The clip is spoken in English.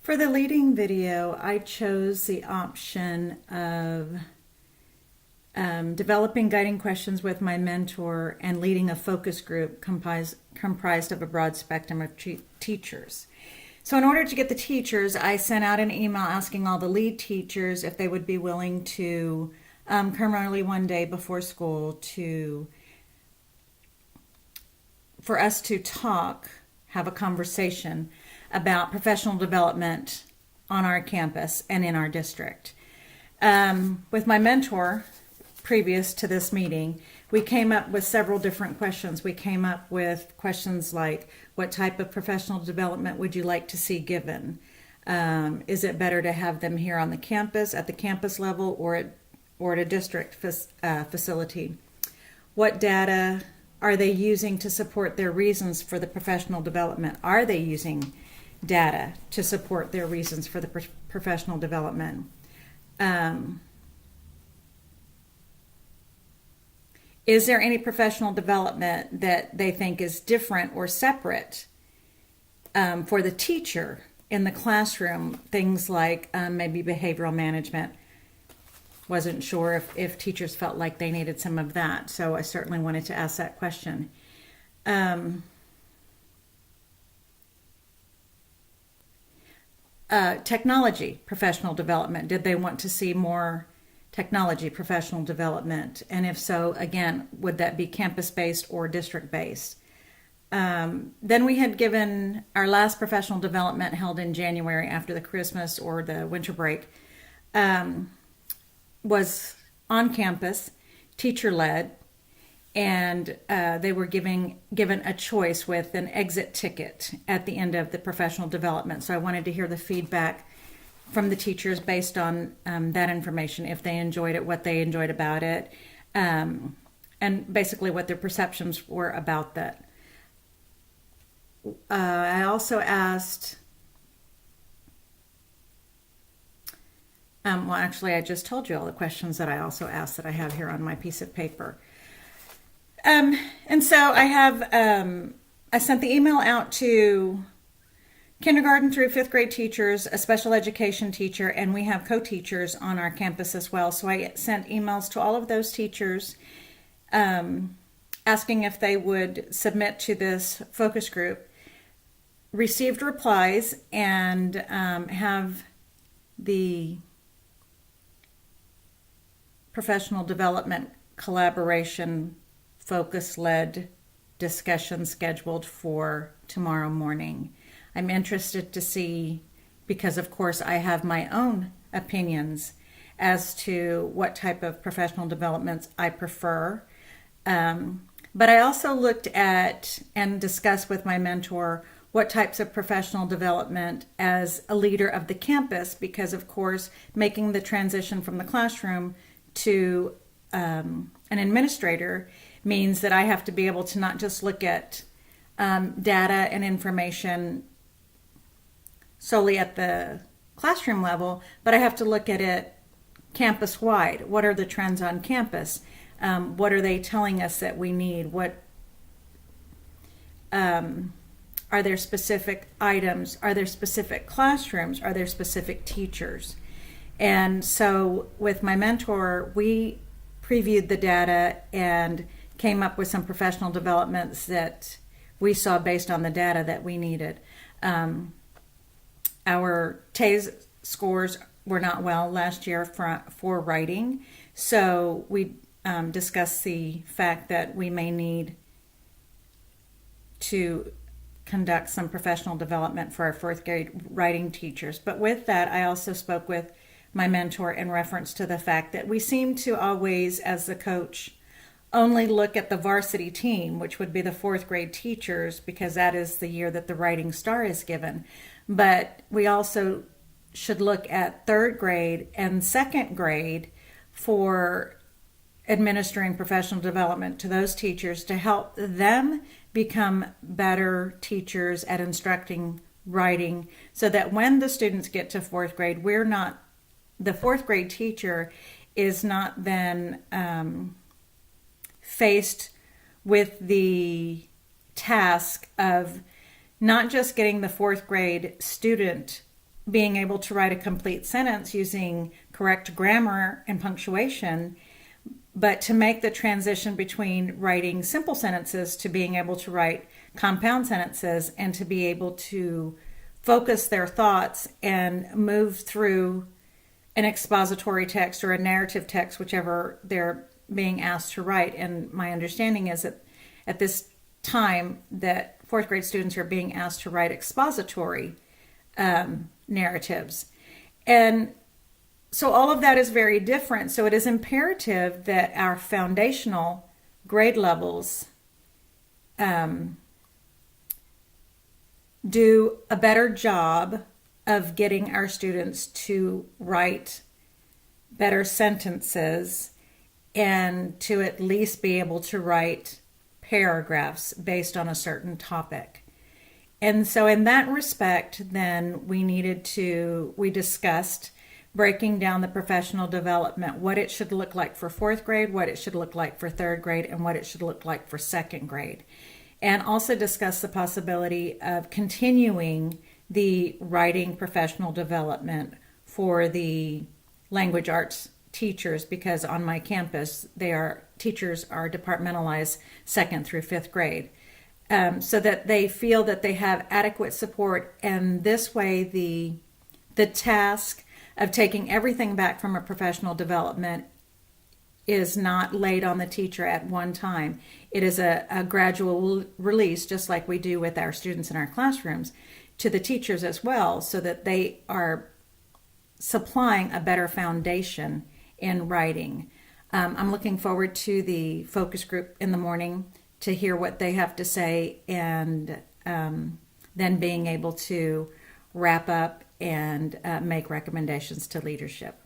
For the leading video, I chose the option of developing guiding questions with my mentor and leading a focus group comprised of a broad spectrum of teachers. So in order to get the teachers, I sent out an email asking all the lead teachers if they would be willing to come early one day before school for us to have a conversation about professional development on our campus and in our district. With my mentor, previous to this meeting, we came up with several different questions. We came up with questions like, what type of professional development would you like to see given? Is it better to have them here on the campus, at the campus level, or at a district facility? What data are they using to support their reasons for the professional development? Are they using data to support their reasons for the professional development? Is there any professional development that they think is different or separate for the teacher in the classroom? Things like maybe behavioral management. Wasn't sure if teachers felt like they needed some of that, so I certainly wanted to ask that question. Technology professional development. Did they want to see more technology professional development? And if so, again, would that be campus-based or district-based? Then we had given our last professional development held in January after the Christmas or the winter break, was on campus, teacher-led, and they were given a choice with an exit ticket at the end of the professional development. So I wanted to hear the feedback from the teachers based on that information, if they enjoyed it, what they enjoyed about it, and basically what their perceptions were about that. I also asked, well, actually, I just told you all the questions that I also asked that I have here on my piece of paper. And so I sent the email out to kindergarten through fifth grade teachers, a special education teacher, and we have co-teachers on our campus as well. So I sent emails to all of those teachers asking if they would submit to this focus group, received replies, and have the professional development collaboration focus-led discussion scheduled for tomorrow morning. I'm interested to see, because of course I have my own opinions as to what type of professional developments I prefer. But I also looked at and discussed with my mentor what types of professional development as a leader of the campus, because of course making the transition from the classroom to an administrator means that I have to be able to not just look at data and information solely at the classroom level, but I have to look at it campus-wide. What are the trends on campus? What are they telling us that we need? What are there specific items? Are there specific classrooms? Are there specific teachers? And so with my mentor, we previewed the data and came up with some professional developments that we saw based on the data that we needed. Our TASE scores were not well last year for writing, so we discussed the fact that we may need to conduct some professional development for our fourth grade writing teachers. But with that, I also spoke with my mentor in reference to the fact that we seem to always, as the coach, only look at the varsity team, which would be the fourth grade teachers, because that is the year that the Writing Star is given. But we also should look at third grade and second grade for administering professional development to those teachers to help them become better teachers at instructing writing, so that when the students get to fourth grade, the fourth grade teacher is not then faced with the task of not just getting the fourth grade student being able to write a complete sentence using correct grammar and punctuation, but to make the transition between writing simple sentences to being able to write compound sentences and to be able to focus their thoughts and move through an expository text or a narrative text, whichever they're being asked to write. And my understanding is that at this time that fourth grade students are being asked to write expository narratives. And so all of that is very different. So it is imperative that our foundational grade levels do a better job of getting our students to write better sentences and to at least be able to write paragraphs based on a certain topic. And so in that respect, then we discussed breaking down the professional development, what it should look like for fourth grade, what it should look like for third grade, and what it should look like for second grade. And also discuss the possibility of continuing the writing professional development for the language arts teachers, because on my campus, teachers are departmentalized second through fifth grade. So that they feel that they have adequate support, and this way the task of taking everything back from a professional development is not laid on the teacher at one time. It is a gradual release, just like we do with our students in our classrooms, to the teachers as well, so that they are supplying a better foundation in writing. I'm looking forward to the focus group in the morning to hear what they have to say, and then being able to wrap up and make recommendations to leadership.